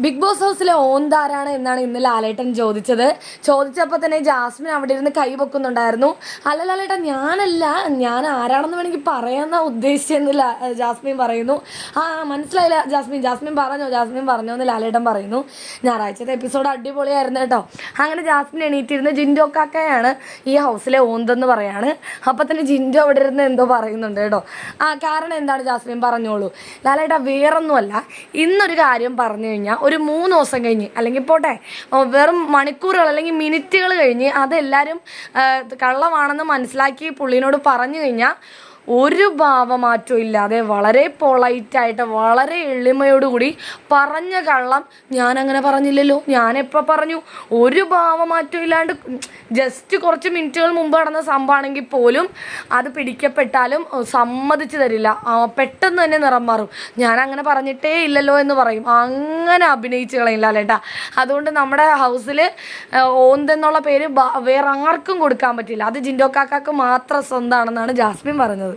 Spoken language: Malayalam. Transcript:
ബിഗ് ബോസ് ഹൗസിലെ ഓന്താരാണ് എന്നാണ് ഇന്ന് ലാലേട്ടൻ ചോദിച്ചപ്പോൾ തന്നെ ജാസ്മിൻ അവിടെ ഇരുന്ന് കൈ പൊക്കുന്നുണ്ടായിരുന്നു. അല്ല ലാലേട്ടൻ, ഞാനല്ല, ഞാൻ ആരാണെന്ന് വേണമെങ്കിൽ പറയാമെന്നാ ഉദ്ദേശിച്ചെന്നില്ല. ജാസ്മിൻ പറയുന്നു. മനസ്സിലായില്ല ജാസ്മിൻ പറഞ്ഞോ എന്ന് ലാലേട്ടൻ പറയുന്നു. ഞായറാഴ്ചത്തെ എപ്പിസോഡ് അടിപൊളിയായിരുന്നു കേട്ടോ. അങ്ങനെ ജാസ്മിൻ എണീറ്റിരുന്ന് ജിൻഡോ കാക്കയാണ് ഈ ഹൗസിലെ ഓന്തെന്ന് പറയാണ്. അപ്പം തന്നെ ജിൻഡോ അവിടെ ഇരുന്ന് എന്തോ പറയുന്നുണ്ട് കേട്ടോ. കാരണം എന്താണ് ജാസ്മിൻ പറഞ്ഞോളൂ. ലാലേട്ട വേറൊന്നുമല്ല, ഇന്നൊരു കാര്യം പറഞ്ഞു കഴിഞ്ഞാൽ ഒരു 3 ദിവസം കഴിഞ്ഞ്, അല്ലെങ്കിൽ പോട്ടെ വെറും മണിക്കൂറുകൾ അല്ലെങ്കിൽ മിനിറ്റുകൾ കഴിഞ്ഞ് അതെല്ലാവരും കള്ളമാണെന്ന് മനസ്സിലാക്കി പുള്ളിനോട് പറഞ്ഞു കഴിഞ്ഞാൽ ഒരു ഭാവമാറ്റവും ഇല്ലാതെ വളരെ പൊളൈറ്റായിട്ട് വളരെ എളിമയോടുകൂടി പറഞ്ഞ കള്ളം ഞാനങ്ങനെ പറഞ്ഞില്ലല്ലോ, ഞാനെപ്പോൾ പറഞ്ഞു, ഒരു ഭാവമാറ്റവും ഇല്ലാണ്ട് ജസ്റ്റ് കുറച്ച് മിനിറ്റുകൾ മുമ്പ് നടന്ന സംഭവമാണെങ്കിൽ പോലും അത് പിടിക്കപ്പെട്ടാലും സമ്മതിച്ചു തരില്ല. പെട്ടെന്ന് തന്നെ നിറം മാറും. ഞാനങ്ങനെ പറഞ്ഞിട്ടേ ഇല്ലല്ലോ എന്ന് പറയും. അങ്ങനെ അഭിനയിച്ച് കളയില്ല അല്ലേട്ടാ. അതുകൊണ്ട് നമ്മുടെ ഹൗസിൽ ഓന്തെന്നുള്ള പേര് വേറെ ആർക്കും കൊടുക്കാൻ പറ്റില്ല. അത് ജിൻഡോ കാക്കാക്ക് മാത്രം സ്വന്തമാണെന്നാണ് ജാസ്മിൻ പറഞ്ഞത്.